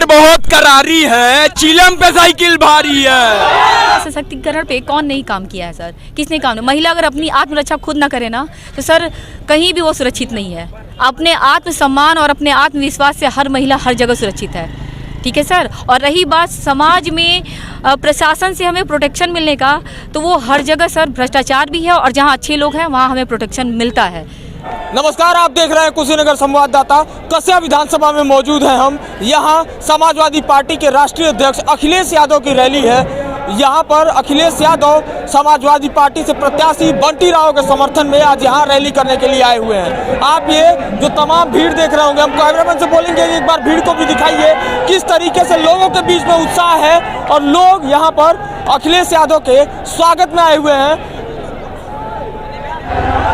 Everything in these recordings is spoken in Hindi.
बहुत करारी है, चिलम पे साइकिल भारी है। सशक्तिकरण पे कौन नहीं काम किया है सर? किसने काम नहीं? महिला अगर अपनी आत्मरक्षा खुद ना करे ना तो सर कहीं भी वो सुरक्षित नहीं है। अपने आत्मसम्मान और अपने आत्मविश्वास से हर महिला हर जगह सुरक्षित है। ठीक है सर। और रही बात समाज में प्रशासन से हमें प्रोटेक्शन मिलने का, तो वो हर जगह सर भ्रष्टाचार भी है और जहाँ अच्छे लोग हैं वहाँ हमें प्रोटेक्शन मिलता है। नमस्कार, आप देख रहे हैं कुशीनगर संवाददाता। कस्या विधानसभा में मौजूद हैं हम। यहाँ समाजवादी पार्टी के राष्ट्रीय अध्यक्ष अखिलेश यादव की रैली है। यहाँ पर अखिलेश यादव समाजवादी पार्टी से प्रत्याशी बंटी राव के समर्थन में आज यहाँ रैली करने के लिए आए हुए हैं। आप ये जो तमाम भीड़ देख रहे होंगे, हम कैमरामैन से बोलेंगे एक बार भीड़ को भी दिखाइए किस तरीके से लोगों के बीच में उत्साह है और लोग यहाँ पर अखिलेश यादव के स्वागत में आए हुए हैं।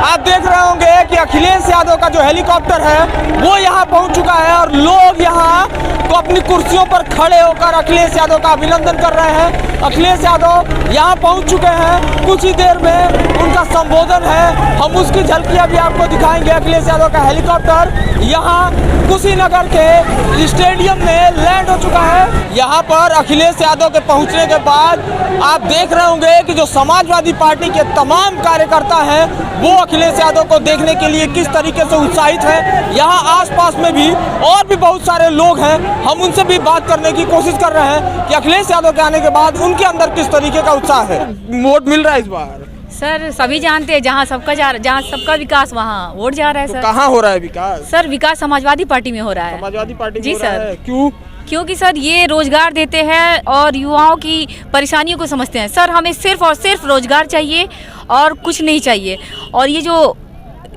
आप देख रहे होंगे कि अखिलेश यादव का जो हेलीकॉप्टर है वो यहाँ पहुँच चुका है और लोग यहाँ तो अपनी कुर्सियों पर खड़े होकर अखिलेश यादव का अभिनंदन कर रहे हैं। अखिलेश यादव यहाँ पहुँच चुके हैं, कुछ ही देर में उनका संबोधन है, हम उसकी झलकियाँ भी आपको दिखाएंगे। अखिलेश यादव का हेलीकॉप्टर यहाँ कुशीनगर के स्टेडियम में लैंड हो चुका है। यहाँ पर अखिलेश यादव के पहुँचने के बाद आप देख रहे होंगे कि जो समाजवादी पार्टी के तमाम कार्यकर्ता हैं वो अखिलेश यादव को देखने के लिए किस तरीके से उत्साहित है। यहाँ आसपास में भी और भी बहुत सारे लोग हैं, हम उनसे भी बात करने की कोशिश कर रहे हैं कि अखिलेश यादव के आने के बाद उनके अंदर किस तरीके का उत्साह है। वोट मिल रहा है इस बार? सर सभी जानते हैं जहाँ सबका विकास वहाँ वोट जा रहा है। सर कहाँ हो रहा है विकास? सर विकास समाजवादी पार्टी में हो रहा है। समाजवादी पार्टी जी सर। क्यों? क्योंकि सर ये रोजगार देते हैं और युवाओं की परेशानियों को समझते हैं। सर हमें सिर्फ और सिर्फ रोजगार चाहिए और कुछ नहीं चाहिए। और ये जो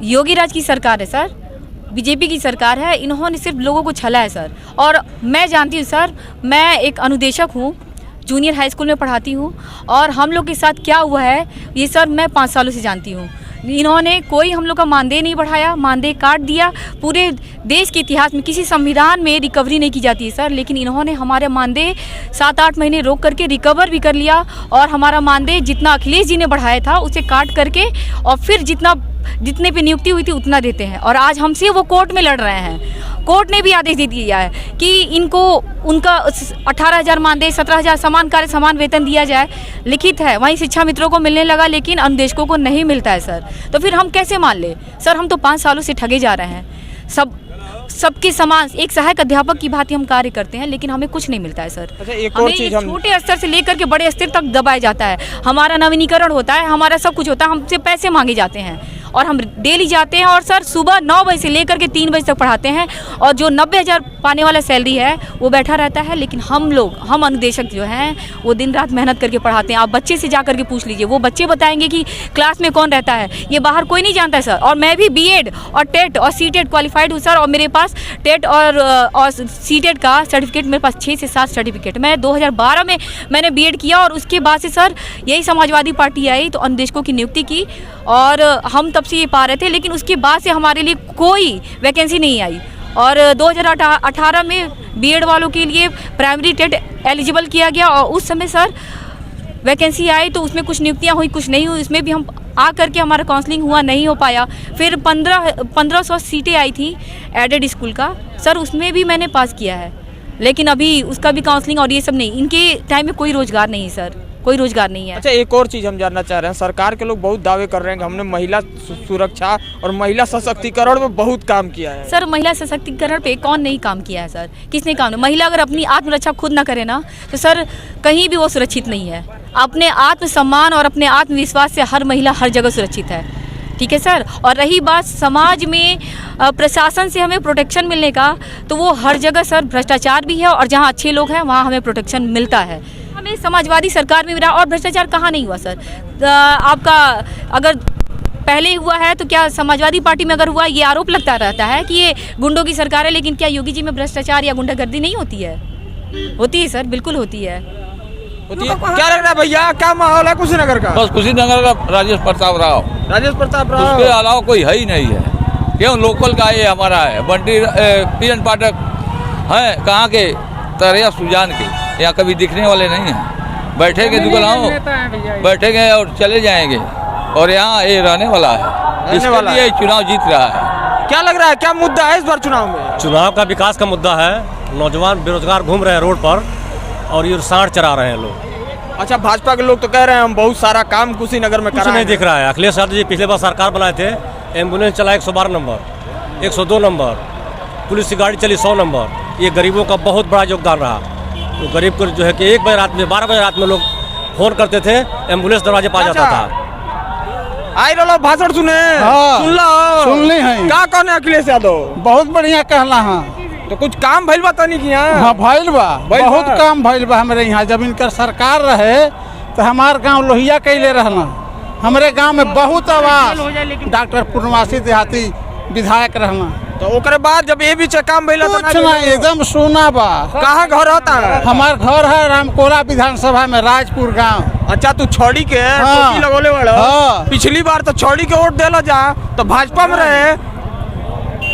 योगी राज की सरकार है सर, बीजेपी की सरकार है, इन्होंने सिर्फ लोगों को छला है सर। और मैं जानती हूँ सर, मैं एक अनुदेशक हूँ, जूनियर हाई स्कूल में पढ़ाती हूँ और हम लोग के साथ क्या हुआ है ये सर मैं 5 सालों से जानती हूँ। इन्होंने कोई हम लोग का मानदेय नहीं बढ़ाया, मानदेय काट दिया। पूरे देश के इतिहास में किसी संविधान में रिकवरी नहीं की जाती है सर, लेकिन इन्होंने हमारे मानदेय 7-8 महीने रोक करके रिकवर भी कर लिया और हमारा मानदेय जितना अखिलेश जी ने बढ़ाया था उसे काट करके और फिर जितने पे नियुक्ति हुई थी उतना देते हैं। और आज हमसे वो कोर्ट में लड़ रहे हैं। कोर्ट ने भी आदेश दे दिया है कि इनको उनका 18,000 मानदेय 17,000 समान कार्य समान वेतन दिया जाए, लिखित है। वहीं शिक्षा मित्रों को मिलने लगा लेकिन अनुदेशकों को नहीं मिलता है सर। तो फिर हम कैसे मान ले सर? हम तो 5 सालों से ठगे जा रहे हैं। सबके समान एक सहायक अध्यापक की भांति हम कार्य करते हैं लेकिन हमें कुछ नहीं मिलता है सर। अच्छा, एक और चीज, छोटे स्तर से लेकर के बड़े स्तर तक दबाया जाता है। हमारा नवीनीकरण होता है, हमारा सब कुछ होता है, हमसे पैसे मांगे जाते हैं और हम डेली जाते हैं और सर सुबह 9 बजे से लेकर के 3 बजे तक पढ़ाते हैं और जो 90,000 पाने वाला सैलरी है वो बैठा रहता है। लेकिन हम अनुदेशक जो हैं वो दिन रात मेहनत करके पढ़ाते हैं। आप बच्चे से जा करके पूछ लीजिए, वो बच्चे बताएंगे कि क्लास में कौन रहता है, ये बाहर कोई नहीं जानता है सर। और मैं भी बीएड और टेट और सीटेट क्वालिफाइड हूँ सर और मेरे पास टेट और सीटेट का सर्टिफिकेट, मेरे पास 6 से 7 सर्टिफिकेट। मैं 2012 में मैंने बीएड किया और उसके बाद से सर यही समाजवादी पार्टी आई तो अनुदेशकों की नियुक्ति की और हम तब से ये पा रहे थे, लेकिन उसके बाद से हमारे लिए कोई वैकेंसी नहीं आई। और 2018 में बीएड वालों के लिए प्राइमरी टेट एलिजिबल किया गया और उस समय सर वैकेंसी आई तो उसमें कुछ नियुक्तियां हुई, कुछ नहीं हुई। उसमें भी हम आ करके हमारा काउंसलिंग हुआ, नहीं हो पाया। फिर 1500 सीटें आई थी एडेड स्कूल का सर, उसमें भी मैंने पास किया है, लेकिन अभी उसका भी काउंसलिंग और ये सब नहीं। इनके टाइम में कोई रोजगार नहीं है सर, कोई रोजगार नहीं है। अच्छा, एक और चीज़ हम जानना चाह रहे हैं। सरकार के लोग बहुत दावे कर रहे हैं कि हमने महिला सुरक्षा और महिला सशक्तिकरण में बहुत काम किया है। सर महिला सशक्तिकरण पे कौन नहीं काम किया है सर? किसने काम नहीं? महिला अगर अपनी आत्मरक्षा खुद ना करे ना तो सर कहीं भी वो सुरक्षित नहीं है। अपने आत्मसम्मान और अपने आत्मविश्वास से हर महिला हर जगह सुरक्षित है। ठीक है सर। और रही बात समाज में प्रशासन से हमें प्रोटेक्शन मिलने का, तो वो हर जगह सर भ्रष्टाचार भी है और जहाँ अच्छे लोग हैं वहाँ हमें प्रोटेक्शन मिलता है। हमें समाजवादी सरकार में मिला और भ्रष्टाचार कहाँ नहीं हुआ सर? आपका अगर पहले हुआ है तो क्या समाजवादी पार्टी में अगर हुआ, ये आरोप लगता रहता है कि ये गुंडों की सरकार है, लेकिन क्या योगी जी में भ्रष्टाचार या गुंडागर्दी नहीं होती है? होती है सर, बिल्कुल होती है। क्या लग रहा है भैया, क्या माहौल है कुशीनगर का? बस कुशीनगर का राजेश प्रताप राव, उसके अलावा कोई है ही नहीं है। क्यों? लोकल का ये हमारा है, बंटी पीरन पाठक है, कहाँ के? तरैया सुजान के। यहाँ कभी दिखने वाले नहीं हैं। बैठेंगे दुकानों, बैठेंगे और चले जाएंगे और यहाँ ये रहने वाला है, इसके लिए चुनाव जीत रहा है। क्या लग रहा है, क्या मुद्दा है इस बार चुनाव में? चुनाव का विकास का मुद्दा है नौजवान बेरोजगार घूम रहे हैं रोड पर और ये सांड चरा रहे हैं लोग। अच्छा, भाजपा के लोग तो कह रहे हैं हम बहुत सारा काम कुशीनगर में कुछ करा नहीं दिख रहा है। अखिलेश यादव जी पिछले बार सरकार बनाए थे, एम्बुलेंस चला 112 नंबर, 102 नंबर, पुलिस की गाड़ी चली 100 नंबर। ये गरीबों का बहुत बड़ा योगदान रहा। तो गरीब को जो है कि 1 बजे रात में 12 बजे रात में लोग फोन करते थे, एम्बुलेंस दरवाजे पा जाता था। आई रहो भाषण सुने, सुन लो, सुन ली है। का कौन है अखिलेश यादव? बहुत बढ़िया कहला है। तो कुछ काम भइल बा तनी किया? हाँ भइल बा, भइल बहुत बा। काम भइल बा हमारे यहाँ। जब इनकर सरकार रहे तो हमार गांव लोहिया कैले रहना। हमारे गांव में बहुत आवास डॉक्टर पूर्णवासी देहाती विधायक रहना। तो ओकरे बाद जब ये बीच काम भइल तो कुछ ना, एकदम सोना बा। कहाँ घर होता है? हमार घर है रामकोला विधानसभा में, राजपुर गांव। अच्छा, तू छोड़ी के टोपी लगोले वाला। हाँ। पिछली बार तो छोड़ी के वोट देला जा तो भाजपा में रहे।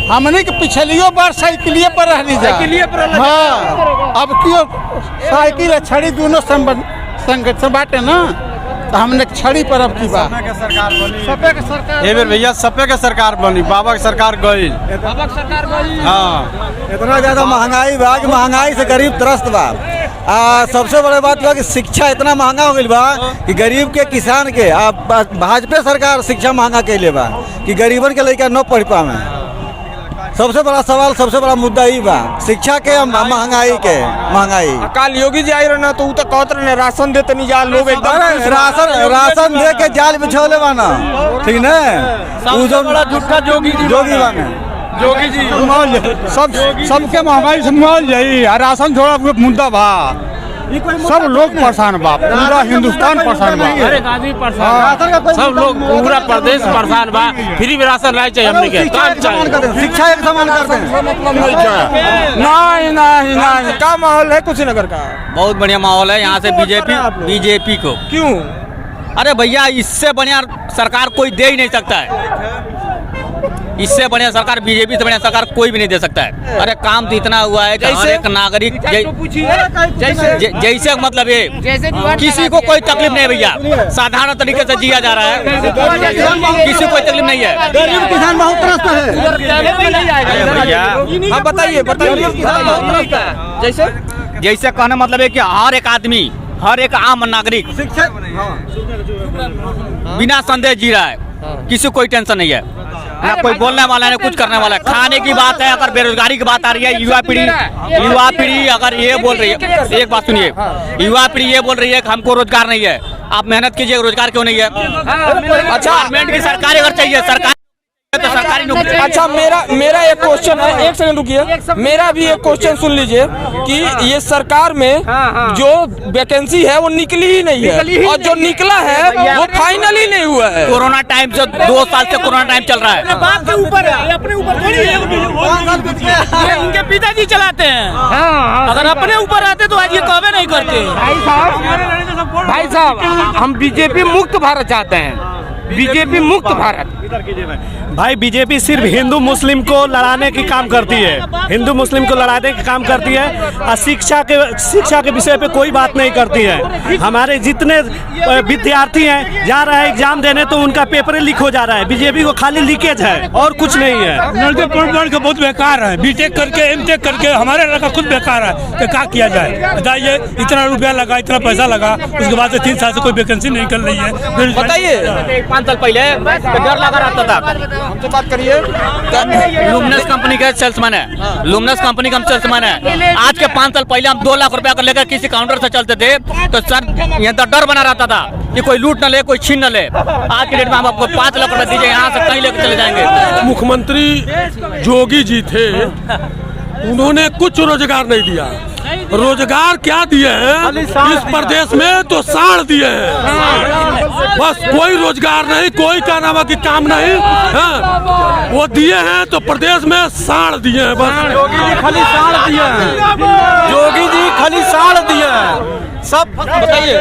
हमने के पिछलियों बार साइकिलिए पर रहनी जा। साइकिलिए पर रहला। हाँ, अब क्यों साइकिल छड़ी दोनों संगठन बाटे ना, तो हमने छड़ी पर अब की बात। सपे के सरकार ये बेर भैया सपे के सरकार बनी, बाबा के सरकार गई। बाबा की सरकार गई। हाँ, इतना ज्यादा महंगाई बा कि महंगाई से गरीब त्रस्त बा। सबसे बड़ी बात बा कि शिक्षा इतना महंगा हो गई बा कि गरीब के किसान के भाजपा सरकार शिक्षा महंगा कैले बा कि गरीबन के लड़का न पढ़ पावे। सबसे बड़ा सवाल, सबसे बड़ा मुद्दा ही बा शिक्षा के महंगाई के। काल योगी जी आई रहे तो उ तो कहत रहे राशन देते नहीं जा लोग एकदम राशन दे के जाल बिछौले बा ना, ठीक ना। झूठा जोगी बाने जोगी जी सबके महंगाई से मोल जाई। राशन थोड़ा मुद्दा बा, सब लोग परेशान बा, पूरा हिंदुस्तान परेशान बा। अरे गाजी परेशान, सब लोग पूरा प्रदेश परेशान बा। फ्री में राशन लाए चाहिए हमने के, शिक्षा एक समान करते हैं। नहीं क्या माहौल है कुशीनगर का? बहुत बढ़िया माहौल है यहाँ से। बीजेपी को क्यों? अरे भैया, इससे बढ़िया सरकार कोई दे ही नहीं सकता है। इससे बढ़िया सरकार, बीजेपी से बढ़िया सरकार कोई भी नहीं दे सकता है। अरे काम तो इतना हुआ है कि हर एक नागरिक जैसे मतलब ये किसी को कोई तकलीफ नहीं है भैया, साधारण तरीके से जिया जा रहा है, किसी को कोई तकलीफ नहीं है। गरीब किसान बहुत त्रस्त है भैया हाँ बताइए जैसे कहना मतलब है कि हर एक आदमी, हर एक आम नागरिक बिना संदेह जी रहा है, किसी को कोई टेंशन नहीं है, ना कोई बोलने वाला है ना कुछ करने वाला है। खाने की बात है, अगर बेरोजगारी की बात आ रही है, युवा पीढ़ी अगर ये बोल रही है, एक बात सुनिए, युवा पीढ़ी ये बोल रही है कि हमको रोजगार नहीं है। आप मेहनत कीजिए, रोजगार क्यों नहीं है? अच्छा, गवर्नमेंट की सरकारी अगर चाहिए, सरकार तो सरकारी नौकरी। अच्छा, मेरा एक क्वेश्चन है, एक सेकंड रुकिए, मेरा भी एक क्वेश्चन सुन लीजिए कि ये सरकार में जो वैकेंसी है वो निकली ही नहीं है, और जो निकला है वो फाइनली नहीं हुआ है। कोरोना टाइम से 2 साल से कोरोना टाइम चल रहा है। बाप के ऊपर है, अपने ऊपर थोड़ी है। उनके पिताजी चलाते हैं। अगर अपने ऊपर आते तो आज ये कभी नहीं करते। भाई साहब, हम बीजेपी मुक्त भारत चाहते हैं, बीजेपी मुक्त भारत। भाई बीजेपी सिर्फ हिंदू मुस्लिम को लड़ाने की काम करती है, हिंदू मुस्लिम को लड़ाने की काम करती है, और शिक्षा के विषय पे कोई बात नहीं करती है। हमारे जितने विद्यार्थी हैं जा रहे हैं एग्जाम देने तो उनका पेपर लीक हो जा रहा है। बीजेपी को खाली लीकेज है और कुछ नहीं है। लड़के पढ़ के बहुत बेकार है, बीटेक करके एमटेक करके हमारे लड़का खुद बेकार है। तो क्या किया जाए बताइए? इतना रुपया लगा, इतना पैसा लगा, उसके बाद से 3 साल से कोई वैकेंसी नहीं निकल रही है। बताइए, 5 साल पहले डर लगा रहता था। हमसे बात करिए। लुमिनस कंपनी का सेल्समैन है, लुमिनस कंपनी का सेल्समैन है। आज के 5 साल पहले हम 2 लाख रुपया कर लेकर किसी काउंटर से चलते थे तो सर यहाँ तो डर बना रहता था कि कोई लूट न ले, कोई छीन न ले। आज के डेट में हम आपको 5 लाख रुपया दीजिए, यहाँ से कहीं लेकर चले जाएंगे। मुख्यमंत्री जोगी जी थे, उन्होंने कुछ रोजगार नहीं दिया। रोजगार क्या दिए हैं इस प्रदेश में? तो साड़ दिए हैं, बस कोई रोजगार नहीं, कोई क्या नाम की काम नहीं है। वो दिए हैं तो प्रदेश में साड़ दिए हैं, बस जोगी जी खाली साड़ दिए हैं, जोगी जी खाली साड़ दिए हैं सब। बताइए,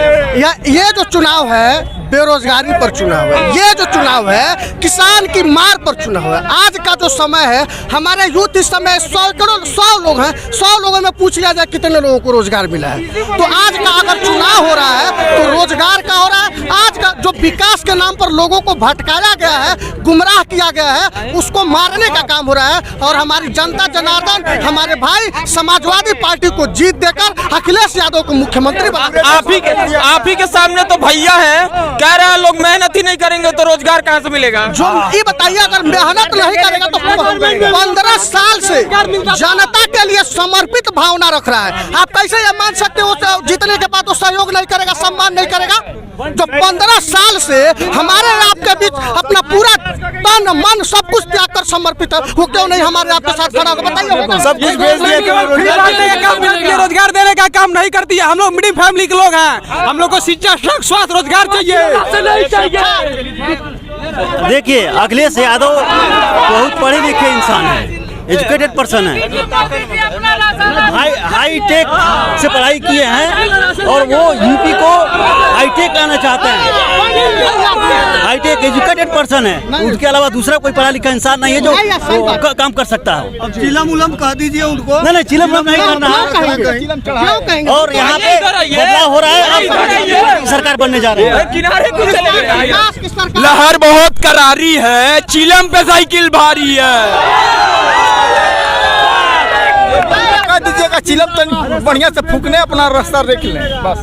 ये जो चुनाव है बेरोजगारी पर चुनाव है, ये जो चुनाव है किसान की मार पर चुनाव है। आज का जो समय है, हमारे यूथ इस समय 100 लोग हैं, 100 लोगों में पूछ लिया जाए कितने लोगों को रोजगार मिला है। तो आज का अगर चुनाव हो रहा है तो रोजगार का हो रहा है। आज का जो विकास के नाम पर लोगों को भटकाया गया है, गुमराह किया गया है, उसको मारने का काम हो रहा है। और हमारी जनता जनार्दन, हमारे भाई समाजवादी पार्टी को जीत देकर अखिलेश यादव को मुख्यमंत्री बना। आप ही के सामने तो भैया है, कह रहे हैं लोग मेहनत ही नहीं करेंगे तो रोजगार कहाँ से मिलेगा। जो ये बताइए, अगर मेहनत नहीं करेगा तो 15 साल से जनता के लिए समर्पित भावना रख रहा है, आप कैसे ये मान सकते हो जीतने के बाद तो सहयोग नहीं करेगा, सम्मान नहीं करेगा। जो 15 साल से हमारे आपके बीच अपना पूरा तन मन सब कुछ त्याग कर समर्पित है, वो क्यों नहीं हमारे आपके साथ खड़ा होगा? बताइए। सब कुछ बेच दिया, रोजगार देने का काम नहीं करती है। हम लोग मिडिल फैमिली के लोग हैं, हम लोग को शिक्षा, स्वास्थ्य, रोजगार चाहिए। देखिए, अखिलेश यादव बहुत पढ़े लिखे इंसान है, एजुकेटेड पर्सन है, हाई टेक से पढ़ाई किए हैं और वो यूपी को हाईटेक लाना चाहते हैं। हाईटेक एजुकेटेड पर्सन है, उसके अलावा दूसरा कोई पढ़ा लिखा इंसान नहीं है जो काम कर सकता है। चिलम उलम कह दीजिए उनको। नहीं, चिलम उलम नहीं करना है। और यहाँ पे बदलाव हो रहा है, अब सरकार बनने जा रही है। लहर बहुत करारी है, चिलम पे साइकिल भारी है। दीजिएगा चिलम तो बढ़िया से फूकने, अपना रास्ता देख लें बस।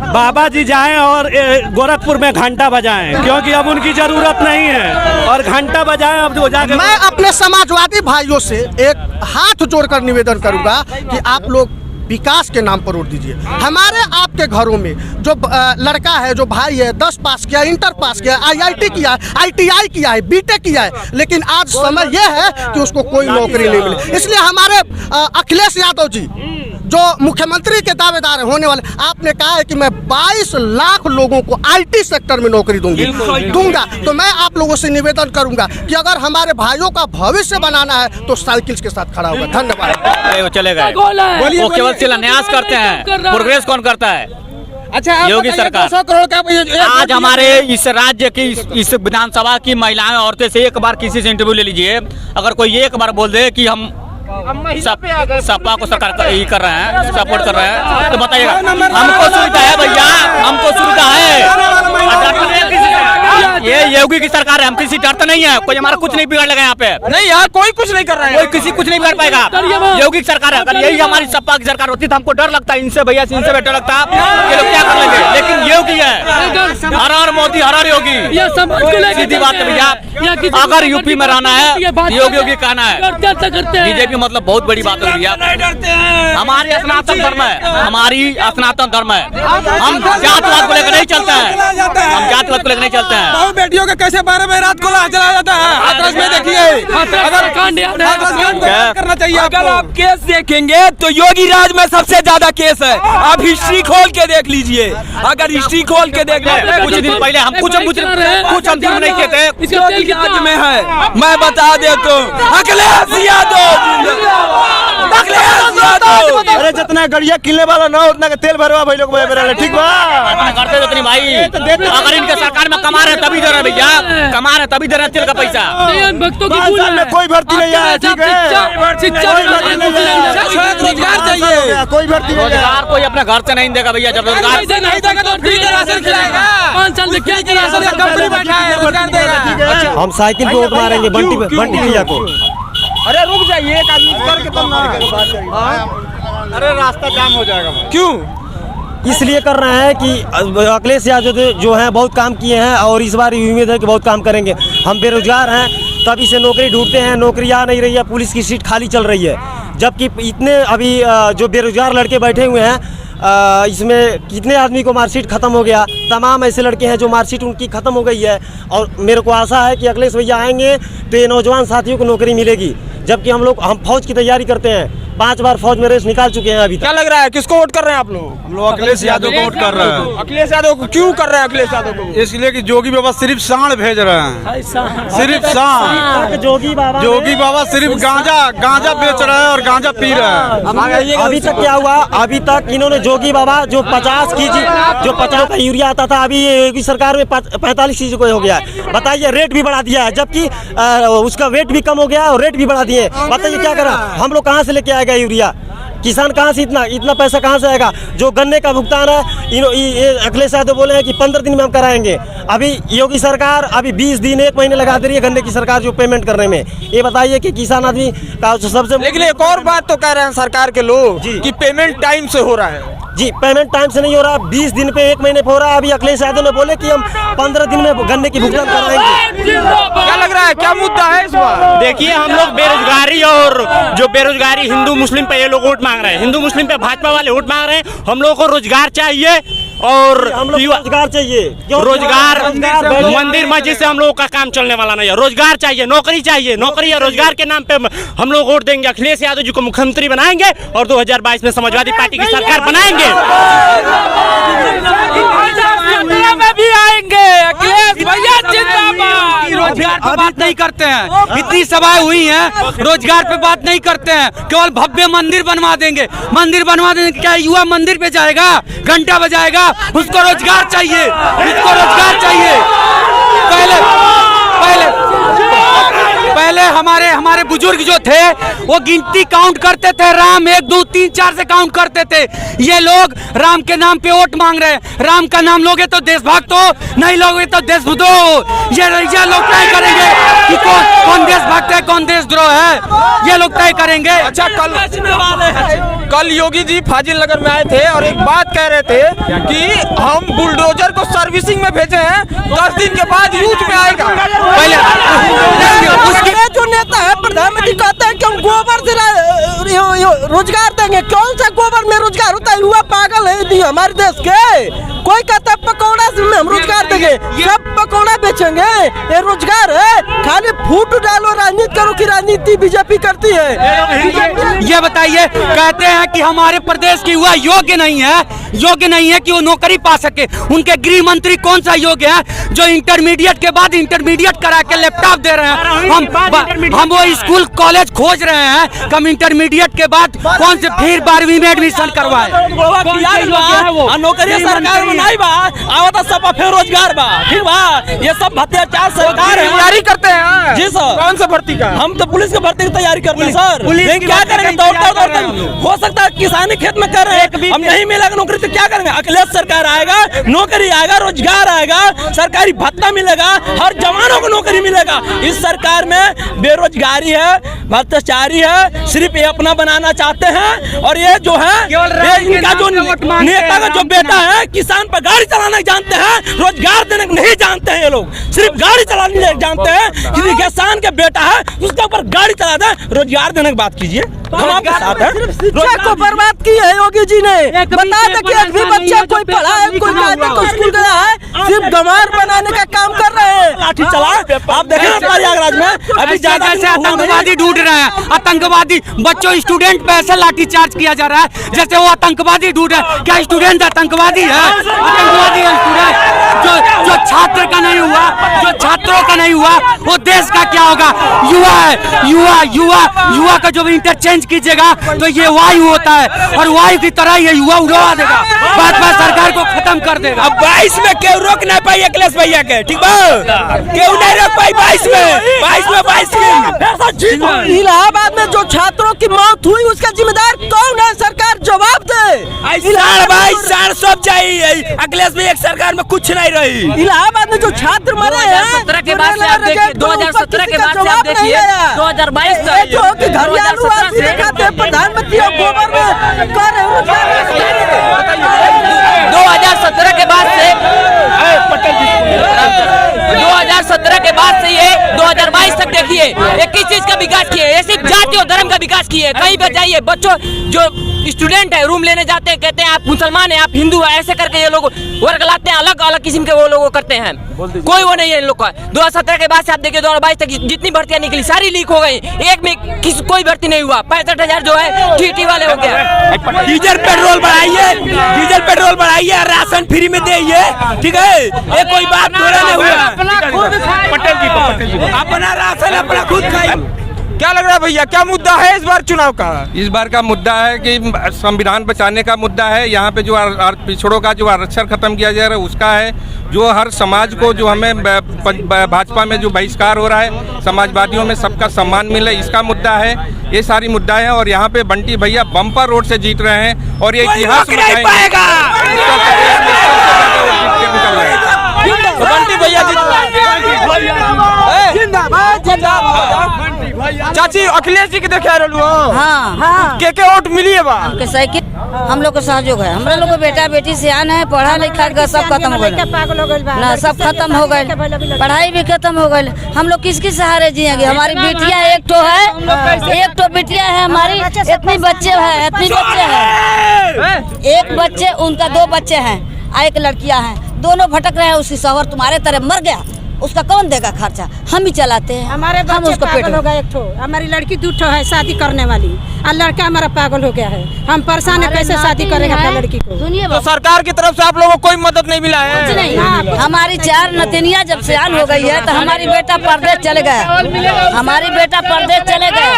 बाबा जी जाएं और गोरखपुर में घंटा बजाएं, क्योंकि अब उनकी जरूरत नहीं है, और घंटा बजाएं अब जो जाके। मैं अपने समाजवादी भाइयों से एक हाथ जोड़कर निवेदन करूंगा कि आप लोग विकास के नाम पर वोट दीजिए। हमारे आपके घरों में जो लड़का है, जो भाई है, 10 पास किया, इंटर पास किया, IIT किया है, ITI किया है, BTech किया है, लेकिन आज समय यह है कि उसको कोई नौकरी नहीं मिले। इसलिए हमारे अखिलेश यादव जी जो मुख्यमंत्री के दावेदार होने वाले, आपने कहा है कि मैं 22 लाख लोगों को IT सेक्टर में नौकरी दूंगा। तो मैं आप लोगों से निवेदन करूंगा कि अगर हमारे भाइयों का भविष्य बनाना है तो साइकिल के साथ खड़ा होगा। धन्यवाद। चले गए, वो केवल शिलान्यास करते हैं, प्रोग्रेस कौन करता है? अच्छा, योगी सरकार। 200 करोड़ का आज हमारे इस राज्य की इस विधानसभा की महिलाएं, औरतें से एक बार किसी से इंटरव्यू ले लीजिए, अगर कोई एक बार बोल दे कि हम सपा को सरकार ये कर रहे हैं, सपोर्ट कर रहे हैं, तो बताइएगा। हमको सुविधा है भैया, हमको सुविधा है। ये योगी की सरकार है, हम किसी डरते नहीं है, कोई हमारा कुछ नहीं बिगाड़ लगा यहाँ पे। नहीं यार, कोई कुछ नहीं कर रहा है, कोई किसी कुछ नहीं बिगाड़ पाएगा। योगी की सरकार है, अगर यही हमारी सपा की सरकार होती तो हमको डर लगता है इनसे, भैया इनसे डर लगता है ये लोग क्या कर लेंगे। लेकिन योगी है, हर हर मोदी, हर हर योगी, सीधी बात है भैया। अगर यूपी में रहना है योगी योगी कहना है, बीजेपी मतलब बहुत बड़ी बात है भैया। हमारी स्नातन धर्म है, हमारी स्नातन धर्म है, हम जातवाद को लेकर नहीं चलते हैं, हम जातवाद को लेकर नहीं चलते हैं। बेटियों के कैसे 12 रात को चला जाता है, हाथरस में देखिए, करना चाहिए। अगर आप केस देखेंगे तो योगी राज में सबसे ज्यादा केस है, आप हिस्ट्री खोल के देख लीजिए। अगर हिस्ट्री खोल के देख लें, कुछ दिन पहले हम कुछ हम नहीं किए थे, योगी राज में है। मैं बता देता हूँ, अखिलेश यादव। अरे जितना गड़िया किलने वाला ना उतना का तेल भरवा भाई लोग ठीक बा करते उतनी भाई। अगर इनके सरकार में कमा रहे तभी दे रहे भैया, कमा रहे तभी दे रहे तेल का पैसा। कोई भर्ती नहीं है, ठीक है, रोजगार चाहिए, कोई भर्ती नहीं। रोजगार कोई अपने घर से नहीं देगा भैया, जब रोजगार नहीं देगा तो फ्री का राशन खिलाएगा। 5 साल में क्या कंपनी बैठा है, रोजगार देगा। हम साइकिल को वोट मारेंगे बंटी भैया को। अरे रुक जाइए, एक आदमी करके तब ना। अरे रास्ता जाम हो जाएगा। क्यों? इसलिए कर रहे हैं कि अखिलेश यादव जो हैं बहुत काम किए हैं और इस बार उम्मीद है कि बहुत काम करेंगे। हम बेरोजगार हैं, तभी से नौकरी ढूंढते हैं, नौकरी आ नहीं रही है, पुलिस की सीट खाली चल रही है, जबकि इतने अभी जो बेरोजगार लड़के बैठे हुए हैं, इसमें कितने आदमी को मार्कशीट ख़त्म हो गया। तमाम ऐसे लड़के हैं जो मार्कशीट उनकी ख़त्म हो गई है, और मेरे को आशा है कि अखिलेश भैया आएंगे तो ये नौजवान साथियों को नौकरी मिलेगी। जबकि हम फौज की तैयारी करते हैं, 5 बार फौज में रेस निकाल चुके हैं अभी तक। क्या लग रहा है किसको वोट कर रहे हैं आप लोग? हम लोग अखिलेश यादव को वोट कर रहे हैं। अखिलेश यादव को क्यों कर रहे हैं? अखिलेश यादव को इसलिए कि जोगी बाबा सिर्फ सांड भेज रहे हैं, सिर्फ सांड। जोगी बाबा सिर्फ गांजा बेच रहे हैं और गांजा पी रहे हैं। अभी तक क्या हुआ? अभी तक इन्होंने जोगी बाबा जो 50 केजी जो 50 का यूरिया आता था, अभी योगी सरकार में 45 केजी को हो गया है। बताइए, रेट भी बढ़ा दिया है, जबकि उसका वेट भी कम हो गया और रेट भी बढ़ा दिए। बताइए क्या करा? हम लोग कहाँ से लेके आएगा यूरिया? किसान कहाँ से इतना पैसा कहाँ से आएगा? जो गन्ने का भुगतान है ये अखिलेश यादव बोले हैं कि 15 दिन में हम कराएंगे। अभी योगी सरकार अभी 20 दिन 1 महीने लगा दे रही है गन्ने की सरकार जो पेमेंट करने में। ये बताइए कि किसान आदमी का सबसे। लेकिन एक और बात तो कह रहे हैं सरकार के लोग कि पेमेंट टाइम से हो रहा है। जी, पेमेंट टाइम से नहीं हो रहा, 20 दिन पे 1 महीने पे हो रहा है। अभी अखिलेश यादव ने बोले कि हम 15 दिन में गन्ने की भुगतान कराएंगे। क्या लग रहा है, क्या मुद्दा है इस बार? देखिए, हम लोग बेरोजगारी और जो बेरोजगारी हिंदू मुस्लिम पे ये लोग वोट मांग रहे हैं, हिंदू मुस्लिम पे भाजपा वाले वोट मांग रहे हैं। हम लोगों को रोजगार चाहिए और हम लोग रोजगार चाहिए। रोजगार मंदिर मस्जिद से हम लोगों का काम चलने वाला नहीं है। रोजगार चाहिए, नौकरी चाहिए। नौकरी या रोजगार के नाम पे हम लोग वोट देंगे। अखिलेश यादव जी को मुख्यमंत्री बनाएंगे और 2022 में समाजवादी पार्टी की सरकार बनाएंगे। में भी आएंगे अखिलेश भैया जिंदाबाद। रोजगार पे बात नहीं करते हैं, इतनी सभाएं हुई हैं, रोजगार पे बात नहीं करते हैं। केवल भव्य मंदिर बनवा देंगे। मंदिर बनवा देंगे, क्या युवा मंदिर पे जाएगा, घंटा बजाएगा? उसको रोजगार चाहिए, उसको रोजगार चाहिए। पहले हमारे बुजुर्ग जो थे वो गिनती काउंट करते थे, राम 1 2 3 4 से काउंट करते थे। ये लोग राम के नाम पे वोट मांग रहे हैं। राम का नाम लोगे तो देशभक्त हो, नहीं लोगे तो देशद्रोह हो। ये लोग तय करेंगे कि कौन देशभक्त है, कौन देशद्रोह है, ये लोग तय करेंगे। अच्छा, कल योगी जी फाजिल नगर में आए थे और एक बात कह रहे थे कि हम बुलडोजर को सर्विसिंग में भेजे हैं, 10 दिन के बाद यूज में आएगा। पहले उसके जो नेता है प्रधानमंत्री कहते हैं कि हम गोबर से रोजगार देंगे। कौन सा गोबर में रोजगार होता है? युवा पागल है नहीं हमारे देश के। कोई कहता है पकौड़ा से हम रोजगार देंगे, सब पकौड़ा बेचेंगे, ये रोजगार है? खाली फूट डालो, राजनीति करो कि राजनीति बीजेपी करती है। ये बताइए, कहते हैं कि हमारे प्रदेश की युवा योग्य नहीं है कि वो नौकरी पा सके। उनके गृह मंत्री कौन सा योग्य है जो इंटरमीडिएट के बाद इंटरमीडिएट करा के लैपटॉप दे रहे हैं? हम वो स्कूल कॉलेज खोज रहे हैं कि हम इंटरमीडिएट के बाद कौन से फिर 12वीं में एडमिशन करवाए। नौकरी सरकार नहीं बा, आवता सब फिर रोजगार बा, ठीक बा। ये सब भ्रष्टाचार सरकार है। तैयारी करते हैं जी सर। कौन सा भर्ती का? हम तो पुलिस की भर्ती की तैयारी करते हैं सर। लेकिन क्या करेंगे? दौड़ते हो सकता है किसानी खेत में कर रहे हैं, हम नहीं मिलेगा नौकरी तो क्या करेंगे? अखिलेश सरकार आएगा, नौकरी आएगा, रोजगार आएगा, सरकारी भत्ता मिलेगा, हर जवानों को नौकरी मिलेगा। इस सरकार में बेरोजगारी है, भ्रष्टाचारी है, सिर्फ ये अपना बनाना चाहते हैं। और ये जो है इनका जो नेता का जो बेटा है, किसान पर गाड़ी चलाना जानते हैं, रोजगार देने नहीं जानते हैं। ये लोग सिर्फ गाड़ी चलाने जानते हैं। किसी किसान का बेटा है उसके ऊपर गाड़ी चला दे, रोजगार देने की बात कीजिए। हम आपके साथ हैं। शिक्षा को बर्बाद की है योगी जी ने। बता दे कि एक भी बच्चा कोई पढ़ा है, कोई को स्कूल गया है, सिर्फ गंवार बनाने का काम कर रहे हैं। लाठी चला, आप देखें प्रयागराज में अभी ज्यादा से आतंकवादी ढूंढ रहे हैं। आतंकवादी बच्चों, स्टूडेंट पे ऐसे लाठी चार्ज किया जा रहा है जैसे वो आतंकवादी ढूंढ रहे हैं। क्या स्टूडेंट आतंकवादी है? आतंकवादी है स्टूडेंट। जो छात्र का नहीं हुआ, जो छात्रों का नहीं हुआ, वो देश का क्या होगा? युवा है, युवा का जो इंटरचेंज कीजिएगा तो ये वायु होता है और वायु की तरह ये युवा उड़वा देगा, भाजपा सरकार को खत्म कर देगा। अब 22 में क्यों रोक नहीं पाई अखिलेश भैया के? ठीक बा, क्यों नहीं रोक पाई 22 में? इलाहाबाद में जो छात्रों की मौत हुई उसका जिम्मेदार कौन है? सरकार जवाब दे। सब चाहिए अखिलेश भैया की सरकार में कुछ नहीं रही। इलाहाबाद में जो छात्र मरे हैं 2017 के बाद से आप देखिए, 2017 के बाद से आप देखिए, 2022 तक घरियालू आदमी दिखाते हैं प्रधानमंत्री और गोबर में कर रहे हैं। 2017 के बाद से 2017 के बाद से ये 2022 तक देखिए ये किस चीज का विकास किए, ये सिर्फ जाति और धर्म का विकास किए। कहीं पे जाइए बच्चों जो स्टूडेंट है रूम लेने जाते हैं, कहते हैं आप मुसलमान हैं, आप हिंदू हैं, ऐसे करके ये लोग वर्ग लाते हैं, अलग अलग किस्म के वो लोग करते हैं। कोई वो नहीं है इन लोग का। 2017 के बाद से आप देखिए 2022 तक जितनी भर्तियां निकली सारी लीक हो गई, एक में कोई भर्ती नहीं हुआ। 65,000 जो है टीटी वाले हो गया। डीजल पेट्रोल बढ़ाइए, राशन फ्री में दीजिए, ठीक है, ये कोई बात थोड़ा नहीं हुआ। पटेल जी अपना राशन अपना खुद खाइए। क्या लग रहा है भैया, क्या मुद्दा है इस बार चुनाव का? इस बार का मुद्दा है कि संविधान बचाने का मुद्दा है। यहाँ पे जो पिछड़ों का जो आरक्षण खत्म किया जा रहा है उसका है, जो हर समाज को जो हमें भाजपा में जो बहिष्कार हो रहा है, समाजवादियों में सबका सम्मान मिले, इसका मुद्दा है। ये सारी मुद्दा है और यहाँ पे बंटी भैया बम्पर रोड से जीत रहे हैं और ये इतिहास में बंटी भैया चाची अखिलेश जी के देखे हाँ। के वोट मिली है बा साइकिल हम लोग को सहयोग है, हमरा लोग को बेटा बेटी सियान है, पढ़ा लिखा का सब खत्म हो गया ना, सब खत्म हो गए, पढ़ाई भी खत्म हो गई। हम लोग किसके सहारे जिएंगे? हमारी बेटियां एक तो है, एक तो बेटियां है हमारी, इतनी बच्चे हैं, एक बच्चे उनका 2 बच्चे हैं, एक लड़कियां हैं, दोनों भटक रहे हैं। उसकी शौहर तुम्हारे तरह मर गया, उसका कौन देगा खर्चा? हम ही चलाते हैं। हमारे बच्चे पागल हो गए, एक ठो हमारी लड़की 2 ठो है शादी करने वाली, और लड़का हमारा पागल हो गया है। हम परेशान है, कैसे शादी करेंगे अपनी लड़की को? तो सरकार की तरफ से आप लोगों को कोई मदद नहीं मिला है? कुछ नहीं। हमारी 4 नतिनियाँ जब सियान हो गई है तो हमारी बेटा परदेश चले गए, हमारी बेटा परदेश चले गए,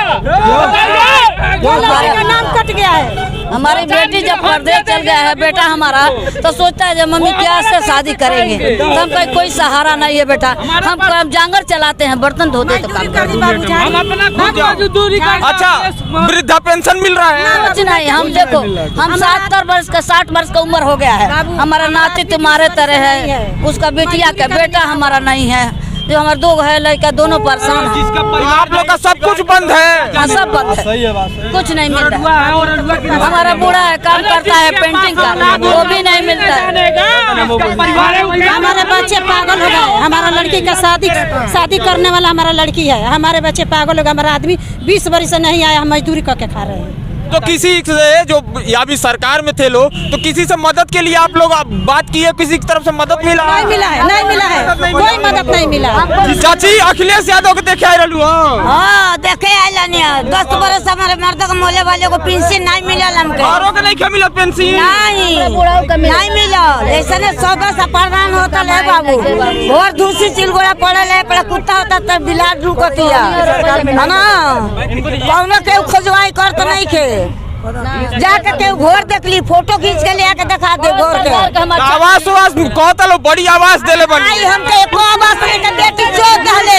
हमारा नाम कट गया है। हमारी बेटी जब परदेश चल गया है बेटा हमारा, तो सोचता है जब मम्मी क्या से शादी करेंगे, तो हमका कोई सहारा नहीं है बेटा। हम जांगर चलाते हैं, बर्तन धोते तो काम करते। अच्छा, वृद्धा पेंशन मिल रहा है? कुछ नहीं। हम देखो हम 70 वर्ष का 60 वर्ष का उम्र हो गया है, हमारा नाती तुम्हारे तरह है, उसका बेटिया का बेटा हमारा नहीं है, जो हमारे 2 है लड़का, दोनों परेशान है। आप लोग का सब कुछ बंद है? हाँ, सब बंद है, कुछ नहीं मिल रहा है। हमारा बूढ़ा है, काम करता है पेंटिंग का, वो भी नहीं मिलता है। हमारे बच्चे पागल हो गए, हमारा लड़की का शादी करने वाला हमारा लड़की है, हमारे बच्चे पागल हो गए। हमारा आदमी 20 वर्ष से नहीं आया, मजदूरी करके खा रहे हैं। तो किसी से जो या भी सरकार में थे लोग, तो किसी से मदद के लिए आप लोग बात की है? किसी की तरफ से मदद मिला? नहीं मिला है, नहीं मिला है, कोई मदद नहीं मिला। चाची अखिलेश यादव को देखे आए रहलू? हाँ देखे आए, 10 बरस हमारे मर्द को मोले वाले को पेंशन नहीं मिला, हमको नहीं मिला पेंशन, नहीं मिला। ऐसा 100 प्रधान होता है बाबू, और दूसरी चिलगोड़ा पड़े है, बड़ा कुत्ता होता तब बिलाट रुकती है ना, कौन के खोजवाई कर तो नहीं खे जाके के घोर देख ली, फोटो खींच के ले के दिखा दे घोर के। आवाज कहता लो बड़ी आवाज देले बनी, हम के एको आवाज नहीं के बेटी जो कहले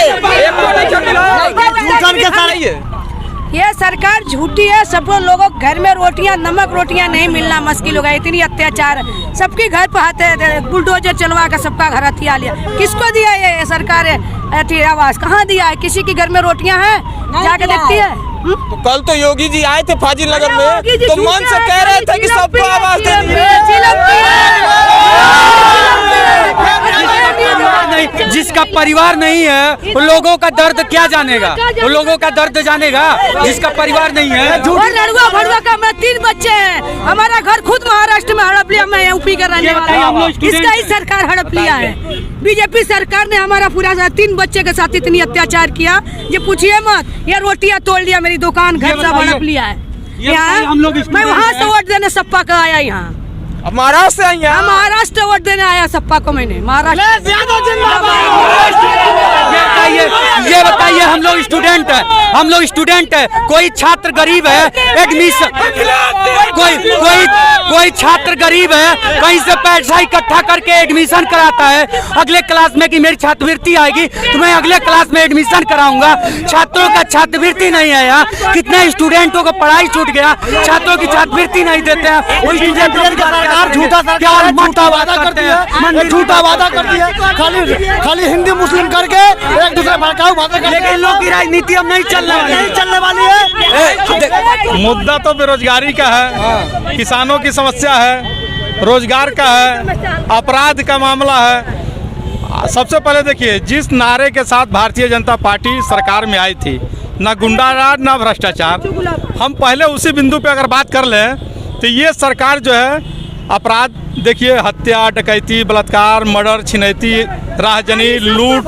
ये सरकार झूठी है। सब लोगों के घर में रोटियां, नमक रोटियां नहीं मिलना मुश्किल हो गया, इतनी अत्याचार है। सबके घर पर हाथे बुलडोजर चलवा कर सबका घर हथिया लिया। किसको दिया ये सरकार आवास? कहाँ दिया है? किसी के घर में रोटियां हैं? जाके देखती है। तो कल तो योगी जी आए थे फाजिल नगर में, तो मन से कह रहे थे कि सबको आवाज देंगे। जिसका परिवार नहीं है वो लोगों का दर्द क्या जानेगा? वो लोगों का दर्द जानेगा जिसका परिवार नहीं है। लड़ुआ भड़ुआ का हमारे 3 बच्चे हैं, हमारा घर खुद महाराष्ट्र में हड़प लिया, मैं यूपी का रहने वाला हूं। इसका ही सरकार हड़प लिया है। बीजेपी सरकार ने हमारा पूरा 3 बच्चे के साथ इतनी अत्याचार किया, ये पूछिए मत। ये रोटियां तोड़ लिया, मेरी दुकान घर सब हड़प लिया है। मैं वहाँ से वोट देने सपा का आया, यहाँ महाराष्ट्र से आई है। महाराष्ट्र वोट देने आया सपा को मैंने। महाराष्ट्र ये बताइए हम लोग स्टूडेंट है, कोई छात्र गरीब है, एडमिशन कोई छात्र गरीब है, कहीं से पैसा इकट्ठा करके एडमिशन कराता है अगले क्लास में कि मेरी छात्रवृत्ति आएगी तो मैं अगले क्लास में एडमिशन कराऊंगा। छात्रों का छात्रवृत्ति नहीं आया, कितने स्टूडेंटों को पढ़ाई छूट गया, छात्रों की छात्रवृत्ति नहीं देते हैं। झूठा वादा करती है, झूठा वादा करती है, खाली हिंदी मुस्लिम करके एक दूसरे भड़काऊ वादा करते हैं। लेकिन लोग की राजनीति अब नहीं चलने वाली है। मुद्दा तो बेरोजगारी का है, किसानों की समस्या है, रोजगार का है, अपराध का मामला है। सबसे पहले देखिए, जिस नारे के साथ भारतीय जनता पार्टी सरकार में आई थी, ना गुंडाराज ना भ्रष्टाचार, हम पहले उसी बिंदु पे अगर बात कर लें तो ये सरकार जो है अपराध देखिए, हत्या, डकैती, बलात्कार, मर्डर, छिनैती, राहजनी, लूट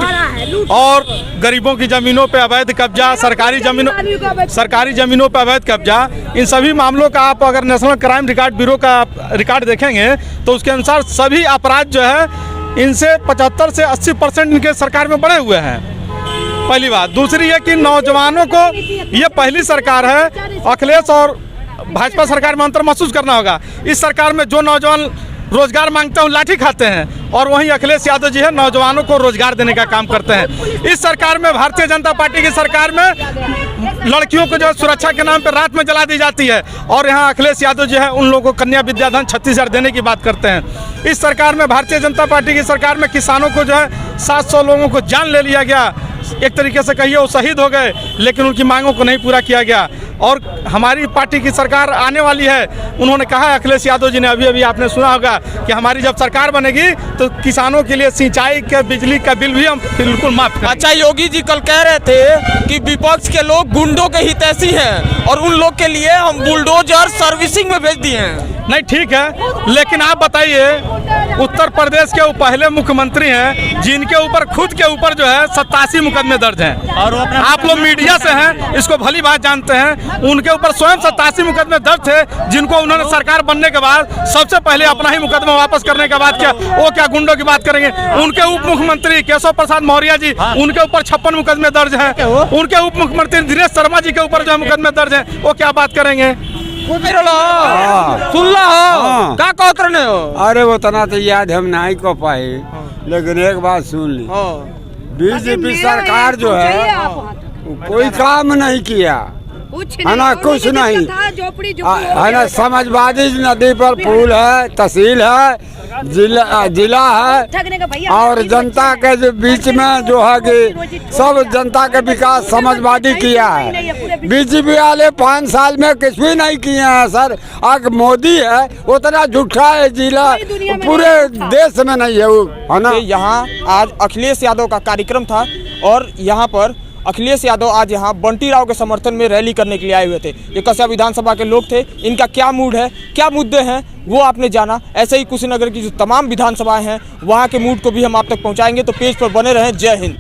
और गरीबों की ज़मीनों पे अवैध कब्जा, सरकारी ज़मीनों पे अवैध कब्जा, इन सभी मामलों का आप अगर नेशनल क्राइम रिकॉर्ड ब्यूरो का रिकॉर्ड देखेंगे तो उसके अनुसार सभी अपराध जो है इनसे 75 से 80% इनके सरकार में बढ़े हुए हैं। पहली बात। दूसरी है कि नौजवानों को, ये पहली सरकार है, अखिलेश और भाजपा सरकार में अंतर महसूस करना होगा। इस सरकार में जो नौजवान रोजगार मांगते हैं लाठी खाते हैं, और वहीं अखिलेश यादव जी है नौजवानों को रोजगार देने का काम करते हैं। इस सरकार में, भारतीय जनता पार्टी की सरकार में लड़कियों को जो सुरक्षा के नाम पर रात में जला दी जाती है, और यहाँ अखिलेश यादव जी है उन लोगों को कन्या विद्याधन 36,000 देने की बात करते हैं। इस सरकार में, भारतीय जनता पार्टी की सरकार में किसानों को जो है 700 लोगों को जान ले लिया गया, एक तरीके से कहिए वो शहीद हो गए, लेकिन उनकी मांगों को नहीं पूरा किया गया। और हमारी पार्टी की सरकार आने वाली है, उन्होंने कहा है अखिलेश यादव जी ने, अभी आपने सुना होगा कि हमारी जब सरकार बनेगी तो किसानों के लिए सिंचाई के बिजली का बिल भी हम बिल्कुल माफ करेंगे। अच्छा, योगी जी कल कह रहे थे कि विपक्ष के लोग गुंडों के हितैषी हैं और उन लोग के लिए हम बुलडोजर सर्विसिंग में भेज दिए हैं। नहीं, ठीक है, लेकिन आप बताइए, उत्तर प्रदेश के वो पहले मुख्यमंत्री हैं जिनके ऊपर खुद के ऊपर जो है 87 मुकदमे दर्ज हैं, और आप लोग मीडिया से हैं, इसको भली बात जानते हैं, उनके ऊपर स्वयं 87 मुकदमे दर्ज थे, जिनको उन्होंने सरकार बनने के बाद सबसे पहले अपना ही मुकदमा वापस करने के बाद क्या वो क्या गुंडों की बात करेंगे? उनके उप मुख्यमंत्री केशव प्रसाद मौर्य जी, उनके ऊपर 56 मुकदमे दर्ज हैं, उनके उप मुख्यमंत्री दिनेश शर्मा जी के ऊपर जो मुकदमे दर्ज हैं, वो क्या बात करेंगे? सुन लो क्या कहते रहे हो? अरे वो तना तो याद हम नहीं को पाए, लेकिन एक बात सुन ली, बीजेपी सरकार जो है कोई काम नहीं किया है ना, कुछ नहीं है ना। समाजवादी नदी पर पुल है, तहसील है, जिला है, और जनता के जो बीच में जो है कि सब जनता का विकास समाजवादी किया है। बीजेपी वाले 5 साल में कुछ भी नहीं किए हैं सर। आज मोदी है उतना झूठा है, जिला पूरे देश में नहीं है वो, है ना। यहाँ आज अखिलेश यादव का कार्यक्रम था, और यहाँ पर अखिलेश यादव आज यहाँ बंटी राव के समर्थन में रैली करने के लिए आए हुए थे। ये कस्बा विधानसभा के लोग थे, इनका क्या मूड है, क्या मुद्दे हैं, वो आपने जाना। ऐसे ही कुशीनगर की जो तमाम विधानसभाएं हैं वहाँ के मूड को भी हम आप तक पहुँचाएंगे, तो पेज पर बने रहें। जय हिंद।